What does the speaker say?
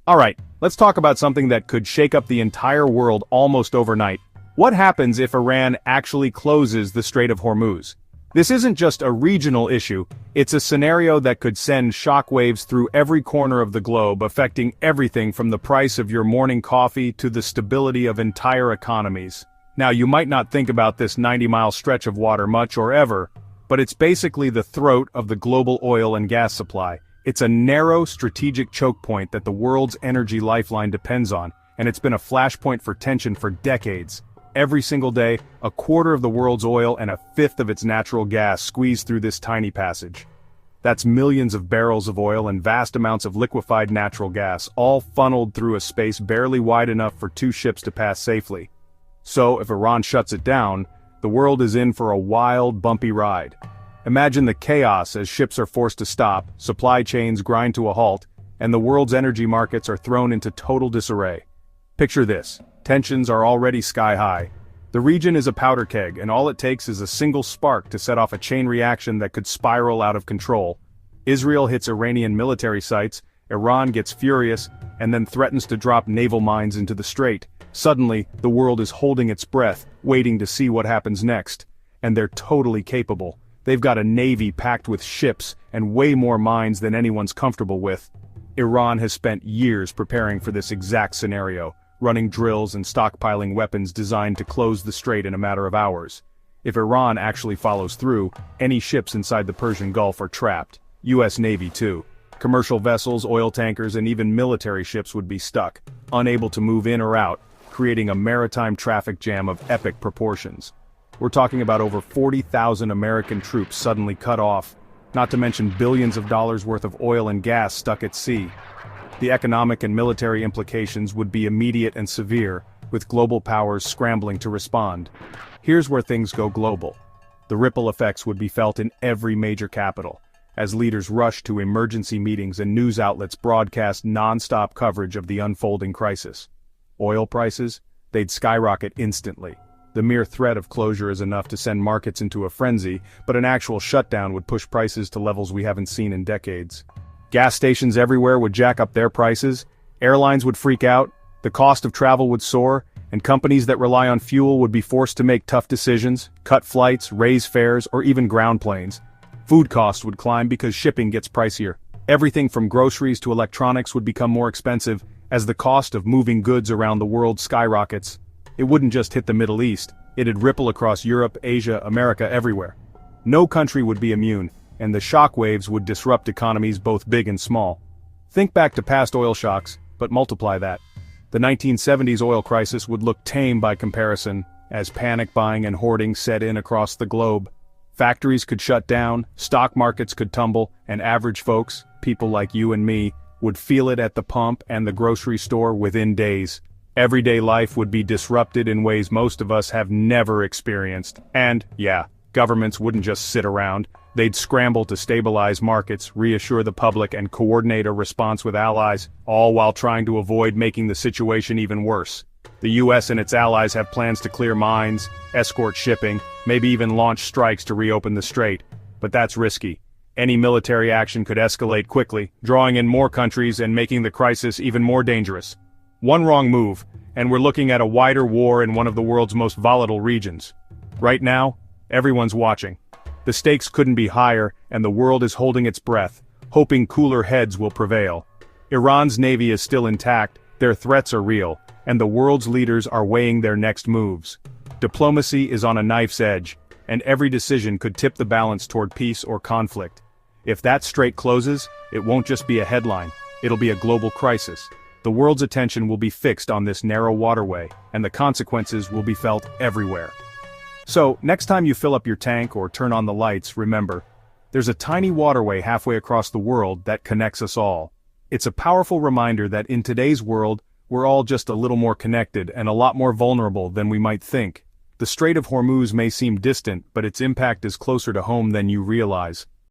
Alright, let's talk about something that could shake up the entire world almost overnight. What happens if Iran actually closes the Strait of Hormuz? This isn't just a regional issue, it's a scenario that could send shockwaves through every corner of the globe, affecting everything from the price of your morning coffee to the stability of entire economies. Now, you might not think about this 90-mile stretch of water much or ever, but it's basically the throat of the global oil and gas supply. It's a narrow, strategic choke point that the world's energy lifeline depends on, and it's been a flashpoint for tension for decades. Every single day, a quarter of the world's oil and a fifth of its natural gas squeeze through this tiny passage. That's millions of barrels of oil and vast amounts of liquefied natural gas, all funneled through a space barely wide enough for two ships to pass safely. So, if Iran shuts it down, the world is in for a wild, bumpy ride. Imagine the chaos as ships are forced to stop, supply chains grind to a halt, and the world's energy markets are thrown into total disarray. Picture this. Tensions are already sky-high. The region is a powder keg, and all it takes is a single spark to set off a chain reaction that could spiral out of control. Israel hits Iranian military sites, Iran gets furious, and then threatens to drop naval mines into the strait. Suddenly, the world is holding its breath, waiting to see what happens next. And they're totally capable. They've got a navy packed with ships, and way more mines than anyone's comfortable with. Iran has spent years preparing for this exact scenario, running drills and stockpiling weapons designed to close the strait in a matter of hours. If Iran actually follows through, any ships inside the Persian Gulf are trapped. US Navy too. Commercial vessels, oil tankers, and even military ships would be stuck, unable to move in or out, creating a maritime traffic jam of epic proportions. We're talking about over 40,000 American troops suddenly cut off, not to mention billions of dollars worth of oil and gas stuck at sea. The economic and military implications would be immediate and severe, with global powers scrambling to respond. Here's where things go global. The ripple effects would be felt in every major capital, as leaders rush to emergency meetings and news outlets broadcast non-stop coverage of the unfolding crisis. Oil prices? They'd skyrocket instantly. The mere threat of closure is enough to send markets into a frenzy, but an actual shutdown would push prices to levels we haven't seen in decades. Gas stations everywhere would jack up their prices, airlines would freak out, the cost of travel would soar, and companies that rely on fuel would be forced to make tough decisions, cut flights, raise fares, or even ground planes. Food costs would climb because shipping gets pricier. Everything from groceries to electronics would become more expensive, as the cost of moving goods around the world skyrockets. It wouldn't just hit the Middle East, it'd ripple across Europe, Asia, America, everywhere. No country would be immune, and the shockwaves would disrupt economies both big and small. Think back to past oil shocks, but multiply that. The 1970s oil crisis would look tame by comparison, as panic buying and hoarding set in across the globe. Factories could shut down, stock markets could tumble, and average folks, people like you and me, would feel it at the pump and the grocery store within days. Everyday life would be disrupted in ways most of us have never experienced. And, yeah, governments wouldn't just sit around. They'd scramble to stabilize markets, reassure the public, and coordinate a response with allies, all while trying to avoid making the situation even worse. The US and its allies have plans to clear mines, escort shipping, maybe even launch strikes to reopen the strait. But that's risky. Any military action could escalate quickly, drawing in more countries and making the crisis even more dangerous. One wrong move, and we're looking at a wider war in one of the world's most volatile regions. Right now, everyone's watching. The stakes couldn't be higher, and the world is holding its breath, hoping cooler heads will prevail. Iran's navy is still intact, their threats are real, and the world's leaders are weighing their next moves. Diplomacy is on a knife's edge, and every decision could tip the balance toward peace or conflict. If that strait closes, it won't just be a headline, it'll be a global crisis. The world's attention will be fixed on this narrow waterway, and the consequences will be felt everywhere. So, next time you fill up your tank or turn on the lights, remember, there's a tiny waterway halfway across the world that connects us all. It's a powerful reminder that in today's world, we're all just a little more connected and a lot more vulnerable than we might think. The Strait of Hormuz may seem distant, but its impact is closer to home than you realize.